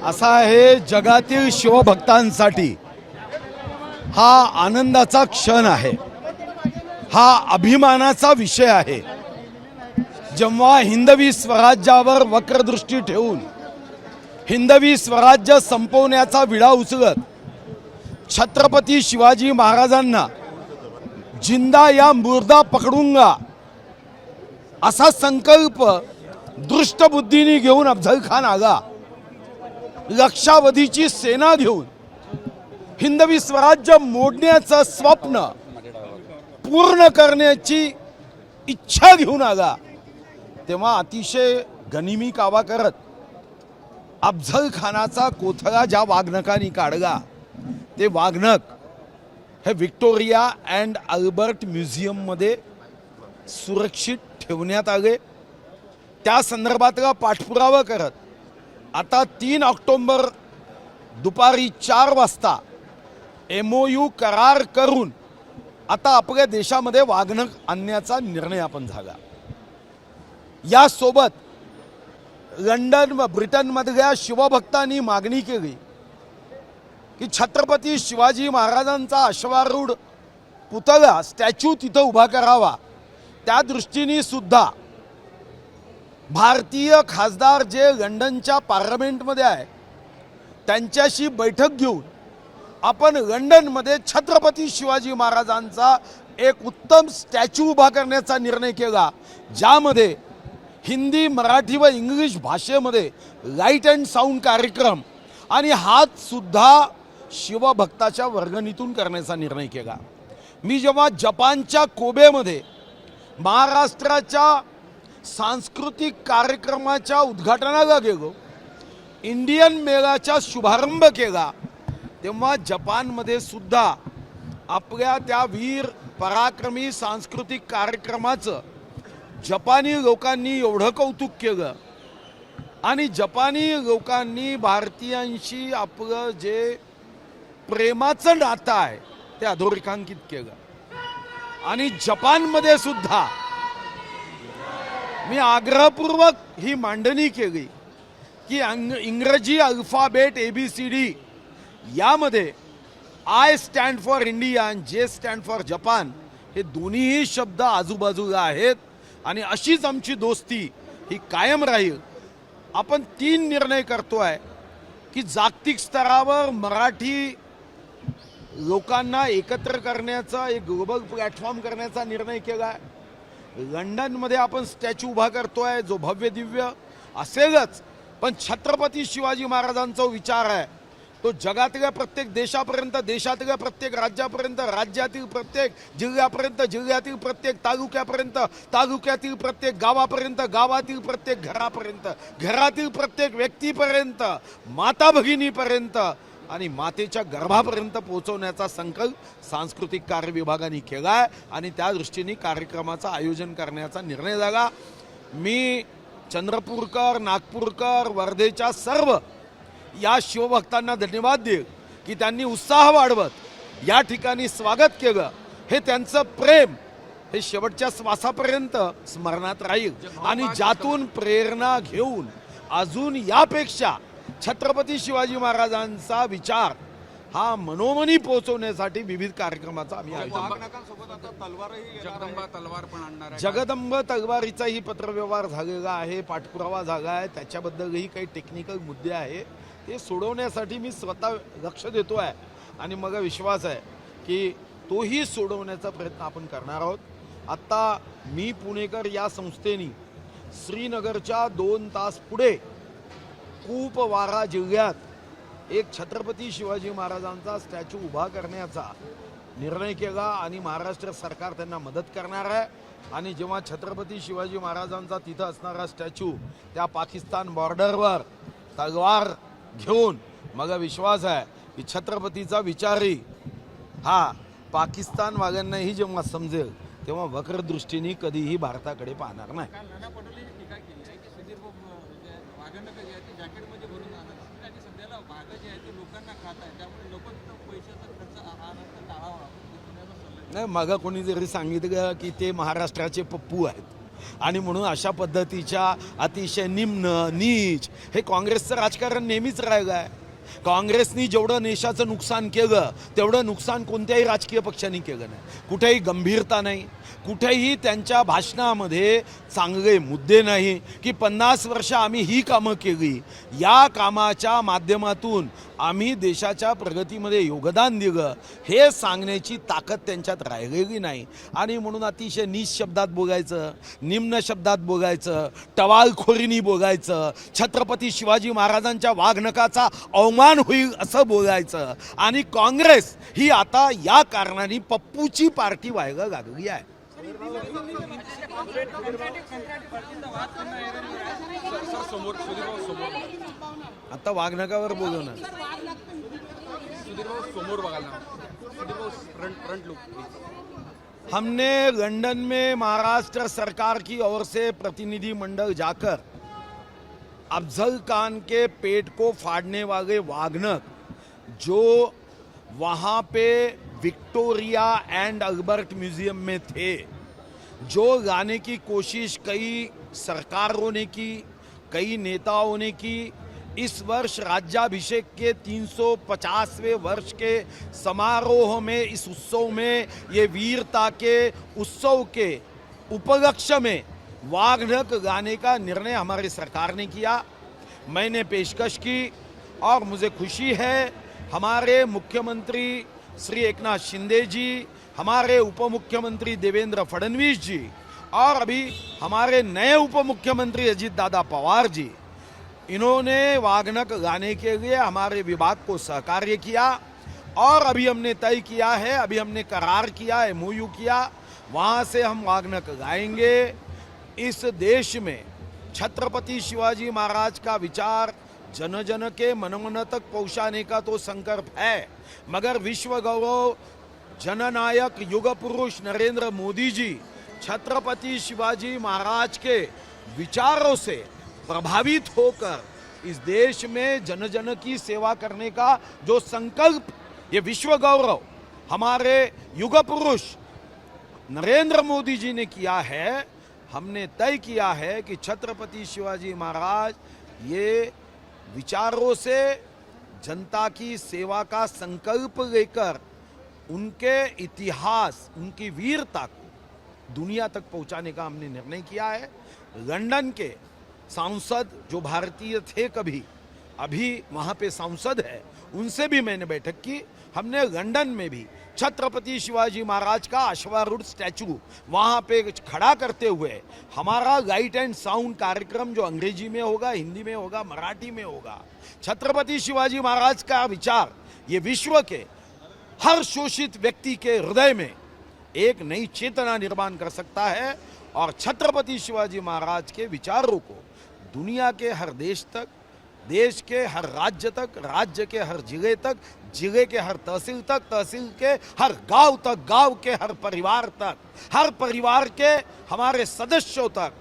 असा आहे जगातील शिवभक्तांसाठी हा आनंदाचा क्षण आहे, हा अभिमानाचा विषय आहे। जेव्हा हिंदवी स्वराज्यावर वक्रदृष्टी ठेवून हिंदवी स्वराज्य संपवण्याचा विडा उचलत छत्रपती शिवाजी महाराजांना जिंदा या मुर्दा पकडूंगा असा संकल्प दृष्टबुद्धीने घेऊन अफझल खान आगा लक्षावधीची सेना घेऊन हिंदवी स्वराज्य मोडण्याचं स्वप्न पूर्ण करण्याची इच्छा घेऊन आला, तेव्हा अतिशय गनिमी कावा करत अफझल खानाचा कोथळा ज्या वाघनकाने काढला ते वाघनक हे व्हिक्टोरिया अँड अल्बर्ट म्युझियममध्ये सुरक्षित ठेवण्यात आले। त्या संदर्भातला पाठपुरावा करत आता 3 ऑक्टोबर दुपारी 4 वाजता MOU करार करून आता आपल्या देशामध्ये वाघनक आणण्याचा निर्णय आपण झाला। यासोबत लंडन व ब्रिटनमधल्या शिवभक्तांनी मागणी केली की छत्रपती शिवाजी महाराजांचा अश्वारूढ पुतळा स्टॅच्यू तिथं उभा करावा। त्या दृष्टीने सुद्धा भारतीय खासदार जे लंडनच्या पार्लमेंटमध्ये आहे त्यांच्याशी बैठक घेऊन आपण लंडनमध्ये छत्रपती शिवाजी महाराजांचा एक उत्तम स्टॅच्यू उभा करण्याचा निर्णय केला, ज्यामध्ये हिंदी, मराठी व इंग्लिश भाषेमध्ये लाईट अँड साऊंड कार्यक्रम आणि हात सुद्धा शिवभक्ताच्या वर्गणीतून करण्याचा निर्णय केला। मी जेव्हा जपानच्या कोबेमध्ये महाराष्ट्राच्या सांस्कृतिक कार्यक्रमाच्या उद्घाटनाला गेलो, इंडियन मेळाचा शुभारंभ केला, तेव्हा जपानमध्ये सुद्धा आपल्या त्या वीर पराक्रमी सांस्कृतिक कार्यक्रमाचं जपानी लोकांनी एवढं कौतुक केलं आणि जपानी लोकांनी भारतीयांशी आपलं जे प्रेमाचं नातं आहे ते अधोरेखांकित केलं। आणि जपानमध्ये सुद्धा मी आग्रहपूर्वक ही मांडणी केली की इंग्रजी अल्फाबेट ABCD यामध्ये I स्टँड फॉर इंडिया आणि J स्टँड फॉर जपान हे दोन्हीही शब्द आजूबाजूला आहेत आणि अशीच आमची दोस्ती ही कायम राहील। आपण 3 निर्णय करतोय की जागतिक स्तरावर मराठी लोकांना एकत्र करण्याचा एक ग्लोबल प्लॅटफॉर्म करण्याचा निर्णय केला आहे। लंडनमध्ये आपण स्टॅच्यू उभा करतोय जो भव्य दिव्य असेलच, पण छत्रपती शिवाजी महाराजांचा विचार आहे तो जगातल्या प्रत्येक देशापर्यंत, देशातल्या प्रत्येक राज्यापर्यंत, राज्यातील प्रत्येक जिल्ह्यापर्यंत, जिल्ह्यातील प्रत्येक तालुक्यापर्यंत, तालुक्यातील प्रत्येक गावापर्यंत, गावातील प्रत्येक घरापर्यंत, घरातील प्रत्येक व्यक्तीपर्यंत, माता भगिनीपर्यंत आणि मातेच्या गर्भापर्यंत पोहोचवण्याचा संकल्प सांस्कृतिक कार्य विभागाने केला आहे आणि त्या दृष्टीने कार्यक्रमाचं आयोजन करण्याचा निर्णय झाला। मी चंद्रपूरकर, नागपूरकर, वर्धेच्या सर्व या शिवभक्तांना धन्यवाद देईल की त्यांनी उत्साह वाढवत या ठिकाणी स्वागत केलं। हे त्यांचं प्रेम हे शेवटच्या श्वासापर्यंत स्मरणात राहील आणि ज्यातून प्रेरणा घेऊन अजून यापेक्षा छत्रपती शिवाजी महाराजांचा विचार हा मनोमनी पोहोचवण्यासाठी विविध कार्यक्रमाचा आम्ही आयोजन जगदंब तलवारीचाही पत्रव्यवहार झालेला आहे, पाठपुरावा झाला आहे, त्याच्याबद्दलही काही टेक्निकल मुद्दे आहे ते सोडवण्यासाठी मी स्वतः लक्ष देतो आहे आणि मला विश्वास आहे की तोही सोडवण्याचा प्रयत्न आपण करणार आहोत। आता मी पुणेकर या संस्थेने श्रीनगरच्या 2 तास पुढे कुपवारा जिल्ह्यात एक छत्रपती शिवाजी महाराजांचा स्टॅच्यू उभा करण्याचा निर्णय केला आणि महाराष्ट्र सरकार त्यांना मदत करणार आहे। आणि जेव्हा छत्रपती शिवाजी महाराजांचा तिथं असणारा स्टॅच्यू त्या पाकिस्तान बॉर्डरवर तलवार घेऊन मला विश्वास आहे की छत्रपतीचा विचारही हा पाकिस्तानवाल्यांनाही जेव्हा समजेल तेव्हा वक्रदृष्टीने कधीही भारताकडे पाहणार नाही। नाही, मग कोणी जरी सांगितलं की ते महाराष्ट्राचे पप्पू आहेत आणि म्हणून अशा पद्धतीच्या अतिशय निम्न नीच हे काँग्रेसचं राजकारण नेहमीच राहिलं आहे. काँग्रेसनी जेवढं देशाचं नुकसान केलं तेवढं नुकसान कोणत्याही राजकीय पक्षांनी केलं नाही. कुठेही गंभीरता नाही, कुठेही त्यांच्या भाषणामध्ये चांगले मुद्दे नाही की 50 वर्ष आम्ही ही कामं केली, या कामाच्या माध्यमातून आम्ही देशाच्या प्रगतीमध्ये योगदान दिलं हे सांगण्याची ताकद त्यांच्यात राहिलेली नाही. आणि म्हणून अतिशय नीच शब्दात बोलायचं, निम्न शब्दात बोलायचं, टवाळखोरीनी बोलायचं, छत्रपती शिवाजी महाराजांच्या वाघनकाचा अवमान होईल असं बोलायचं. आणि काँग्रेस ही आता या कारणाने पप्पूची पार्टी व्हायला लागली आहे. आता वाघनकावर बोलू ना. हमने लंदन में महाराष्ट्र सरकार की ओर से प्रतिनिधि मंडल जाकर अफजल खान के पेट को फाड़ने वाले वाघनक जो वहाँ पे विक्टोरिया एंड अल्बर्ट म्यूजियम में थे, जो लाने की कोशिश कई सरकारों ने की, कई नेताओं ने की, इस वर्ष राज्याभिषेक के 350वें वर्ष के समारोह में, इस उत्सव में, ये वीरता के उत्सव के उपलक्ष्य में वाघनक गाने का निर्णय हमारी सरकार ने किया. मैंने पेशकश की और मुझे खुशी है हमारे मुख्यमंत्री श्री एकनाथ शिंदे जी, हमारे उप मुख्यमंत्री देवेंद्र फडणवीस जी और अभी हमारे नए उप मुख्यमंत्री अजित दादा पवार जी, इन्होंने वाघनक गाने के लिए हमारे विभाग को सहकार्य किया. और अभी हमने तय किया है, अभी हमने करार किया, एमओयू किया, वहाँ से हम वाघनक गाएंगे. इस देश में छत्रपति शिवाजी महाराज का विचार जन जन के मन मन तक पहुँचाने का तो संकल्प है, मगर विश्व गौरव जननायक युग पुरुष नरेंद्र मोदी जी छत्रपति शिवाजी महाराज के विचारों से प्रभावित होकर इस देश में जन जन की सेवा करने का जो संकल्प ये विश्व गौरव हमारे युग पुरुष नरेंद्र मोदी जी ने किया है, हमने तय किया है कि छत्रपति शिवाजी महाराज ये विचारों से जनता की सेवा का संकल्प लेकर उनके इतिहास, उनकी वीरता को दुनिया तक पहुंचाने का हमने निर्णय किया है. लंदन के सांसद जो भारतीय थे कभी, अभी वहाँ पे सांसद है, उनसे भी मैंने बैठक की. हमने लंदन में भी छत्रपति शिवाजी महाराज का अश्वारूढ़ स्टैचू वहाँ पे खड़ा करते हुए हमारा लाइट एंड साउंड कार्यक्रम जो अंग्रेजी में होगा, हिंदी में होगा, मराठी में होगा, छत्रपति शिवाजी महाराज का विचार ये विश्व के हर शोषित व्यक्ति के हृदय में एक नई चेतना निर्माण कर सकता है. और छत्रपति शिवाजी महाराज के विचारों को दुनिया के हर देश तक, देश के हर राज्य तक, राज्य के हर जिले तक, जिले के हर तहसील तक, तहसील के हर गांव तक, गांव के हर परिवार तक, हर परिवार के हमारे सदस्यों तक,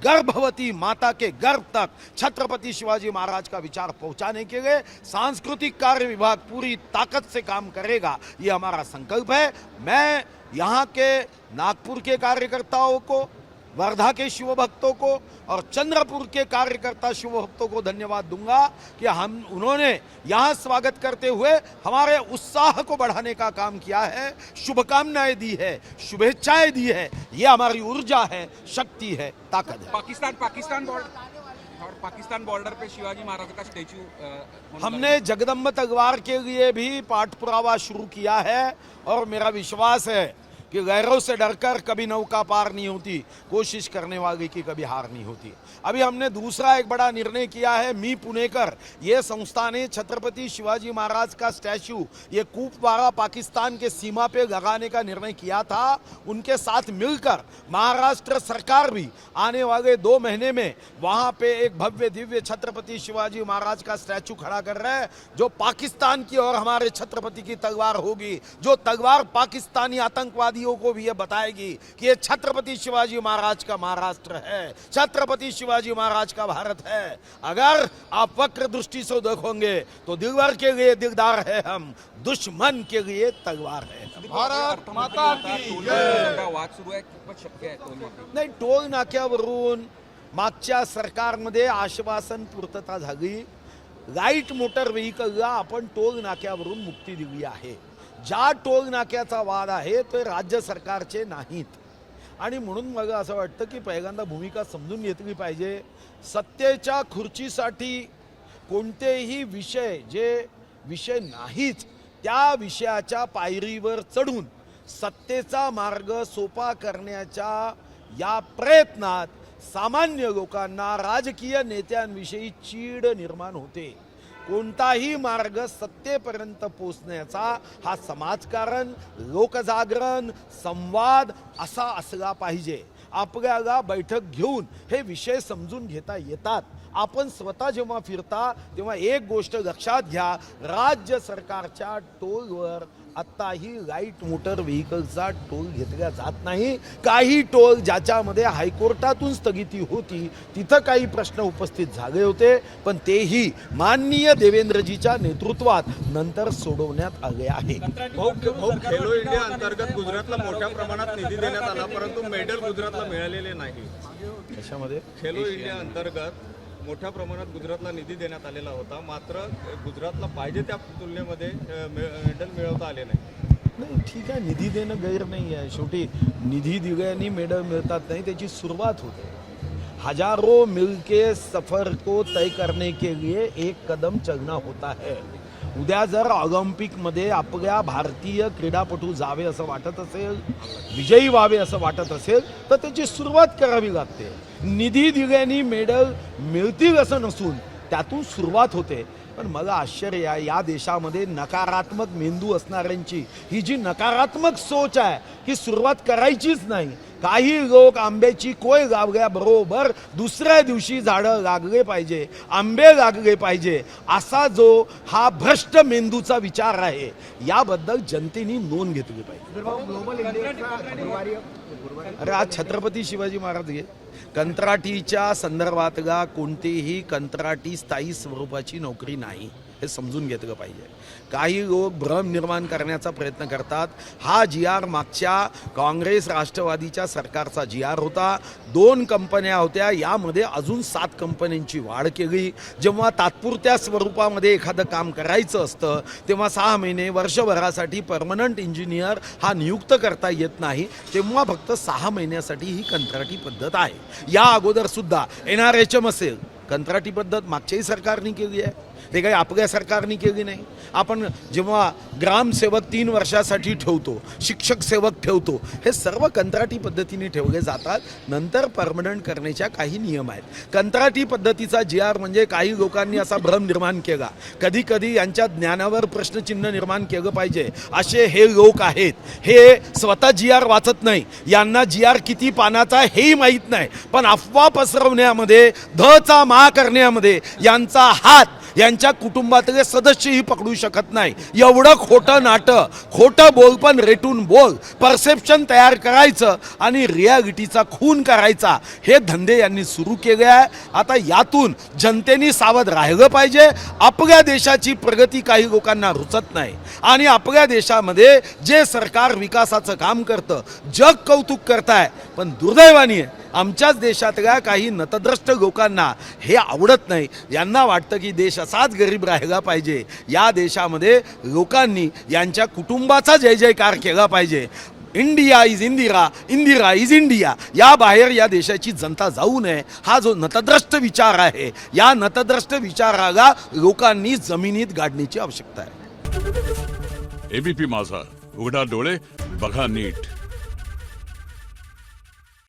गर्भवती माता के गर्भ तक छत्रपति शिवाजी महाराज का विचार पहुंचाने के लिए सांस्कृतिक कार्य विभाग पूरी ताकत से काम करेगा, ये हमारा संकल्प है. मैं यहाँ के नागपुर के कार्यकर्ताओं को, वर्धा के शिव भक्तों को और चंद्रपुर के कार्यकर्ता शिव भक्तों को धन्यवाद दूंगा कि उन्होंने यहाँ स्वागत करते हुए हमारे उत्साह को बढ़ाने का काम किया है, शुभकामनाएं दी है, शुभेच्छाएं दी है. ये हमारी ऊर्जा है, शक्ति है, ताकत है. पाकिस्तान बॉर्डर पे शिवाजी महाराज का स्टैचू हमने जगदम्ब तलवार के लिए भी पाठ पुरावा शुरू किया है और मेरा विश्वास है कि गैरों से डरकर कभी नौका पार नहीं होती, कोशिश करने वाले की कभी हार नहीं होती. अभी हमने दूसरा एक बड़ा निर्णय किया है. मी पुणेकर ये संस्था ने छत्रपति शिवाजी महाराज का स्टैचू ये कुपवाड़ा पाकिस्तान के सीमा पे लगाने का निर्णय किया था. उनके साथ मिलकर महाराष्ट्र सरकार भी आने वाले 2 महीने में वहाँ पे एक भव्य दिव्य छत्रपति शिवाजी महाराज का स्टैचू खड़ा कर रहे हैं, जो पाकिस्तान की और हमारे छत्रपति की तलवार होगी, जो तलवार पाकिस्तानी आतंकवादी राष्ट्रवादियों को भी ये बताएगी कि ये छत्रपति शिवाजी महाराज का महाराष्ट्र है, छत्रपति शिवाजी महाराज का भारत है। अगर आप वक्र दृष्टि से देखोगे तो दिलवर के लिए दिलदार है हम, दुश्मन के लिए तलवार है हम। भारत माता की टोल वाद सुरू आहे, कितपत शक्य आहे टोल नाके? नाही, टोल नाक्यावरून मागच्या सरकारमध्ये आश्वासन पूर्तता झाली, लाईट मोटर व्हेकलला आपण टोल नाक्यावरून मुक्ती दिली आहे। ज्या टोल नाक्याचा वाद आहे ते राज्य सरकारचे नाहीत आणि म्हणून मला असं वाटतं की पहिल्यांदा भूमिका समजून घेतली पाहिजे। सत्तेच्या खुर्चीसाठी कोणतेही विषय जे विषय नाहीत त्या विषयाच्या पायरीवर चढून सत्तेचा मार्ग सोपा करण्याच्या या प्रयत्नात सामान्य लोकांना राजकीय नेत्यांविषयी चीड निर्माण होते। कोणताही मार्ग सत्तेपर्यंत पोहोचण्याचा हा समाजकारण, लोकजागरण, संवाद असा असला पाहिजे। आपल्याला बैठक घेऊन हे विषय समजून घेता येतात। आपण स्वतः जेव्हा फिरता तेव्हा एक गोष्ट लक्षात घ्या, राज्य सरकारच्या टोलवर आत्ताही लाईट मोटर व्हेकलचा टोल घेतला जात नाही। काही टोल ज्याच्यामध्ये हायकोर्टातून स्थगिती होती तिथं काही प्रश्न उपस्थित झाले होते, पण तेही माननीय देवेंद्रजीच्या नेतृत्वात नंतर सोडवण्यात आले आहे। भाऊ खेलो इंडिया अंतर्गत गुजरातला मोठ्या प्रमाणात निधी देण्यात आला, परंतु मेडल गुजरातला मिळालेले नाही। त्याच्यामध्ये खेलो इंडिया अंतर्गत मोठ्या प्रमाणात गुजरातला निधी देण्यात आलेला होता, मात्र गुजरातला पाहिजे त्या तुलनेमध्ये मेडल मिळवता आले नाही। नाही, ठीक आहे, निधी देणं गैर नाही आहे। शेवटी निधी दिल्याने मेडल मिळतात नाही, त्याची सुरुवात होते। हजारों मिलके सफर को तय करने के लिए एक कदम चलना होता है। उद्या जर ऑलिम्पिकमध्ये आपल्या भारतीय क्रीडापटू जावे असं वाटत असेल, विजयी व्हावे असं वाटत असेल तर त्याची सुरुवात करावी लागते। निधी दिल्याने मेडल मिळतील असं नसून त्यातून सुरुवात होते। पण मला आश्चर्य आहे, या देशामध्ये नकारात्मक मेंदू असणाऱ्यांची ही जी नकारात्मक सोच आहे ही सुरुवात करायचीच नाही। काही लोक आंब्याची कोय लावल्याबरोबर दुसऱ्या दिवशी झाडं लागले पाहिजे, आंबे लागले पाहिजे, असा जो हा भ्रष्ट मेंदूचा विचार आहे याबद्दल जनतेने नोंद घेतली पाहिजे। अरे आज छत्रपती शिवाजी महाराज घे, कंत्राटीच्या संदर्भातला कोणतीही कंत्राटी स्थायी स्वरूपाची नोकरी नाही, हे समजून घेतलं पाहिजे। काही लोक भ्रम निर्माण करण्याचा प्रयत्न करतात। हा जी.आर. मागच्या काँग्रेस राष्ट्रवादीच्या सरकारचा जी.आर. होता। 2 कंपन्या होत्या, यामध्ये अजून 7 कंपन्यांची वाढ केली। जेव्हा तात्पुरत्या स्वरूपामध्ये एखादं काम करायचं असतं तेव्हा 6 महिने वर्षभरासाठी परमनंट इंजिनियर हा नियुक्त करता येत नाही, तेव्हा फक्त 6 महिन्यासाठी ही कंत्राटी पद्धत आहे। या अगोदर सुद्धा NRHM असेल, कंत्राटी पद्धत मागच्याही सरकारने केली आहे, ते काही आपल्या सरकारने केली नाही। आपण जेव्हा ग्रामसेवक 3 वर्षासाठी ठेवतो, शिक्षक सेवक ठेवतो, हे सर्व कंत्राटी पद्धतीने ठेवले जातात। नंतर परमनंट करण्याच्या काही नियम आहेत। कंत्राटी पद्धतीचा जी.आर. म्हणजे काही लोकांनी असा भ्रम निर्माण केला, कधी कधी यांच्या ज्ञानावर प्रश्नचिन्ह निर्माण केलं पाहिजे असे हे लोक आहेत। हे स्वतः जी.आर. वाचत नाही, यांना जी.आर. किती पानाचा हेही माहीत नाही, पण अफवा पसरवण्यामध्ये, धचा मा करण्यामध्ये यांचा हात यांच्या कुटुंबातले सदस्यही पकडू शकत नाही। एवढं खोटं नाटं, खोटं बोल पण रेटून बोल, परसेप्शन तयार करायचं आणि रियालिटीचा खून करायचा, हे धंदे यांनी सुरू केले आहे। आता यातून जनतेने सावध राहिलं पाहिजे। आपल्या देशाची प्रगती काही लोकांना रुचत नाही आणि आपल्या देशामध्ये जे सरकार विकासाचं काम करतं, जग कौतुक करताय, पण दुर्दैवाने आमच्याच देशातल्या काही नतद्रष्ट लोकांना हे आवडत नाही। यांना वाटतं की देश असाच गरीब राहिला पाहिजे। या देशामध्ये लोकांनी यांच्या कुटुंबाचा जय जयकार केला पाहिजे। India is Indira, Indira is India, या बाहेर या देशाची जनता जाऊ नये, हा जो नतद्रष्ट विचार आहे, या नतद्रष्ट विचाराला लोकांनी जमिनीत गाडण्याची आवश्यकता आहे। एबीपी माझा, उघडा डोळे बघा नीट।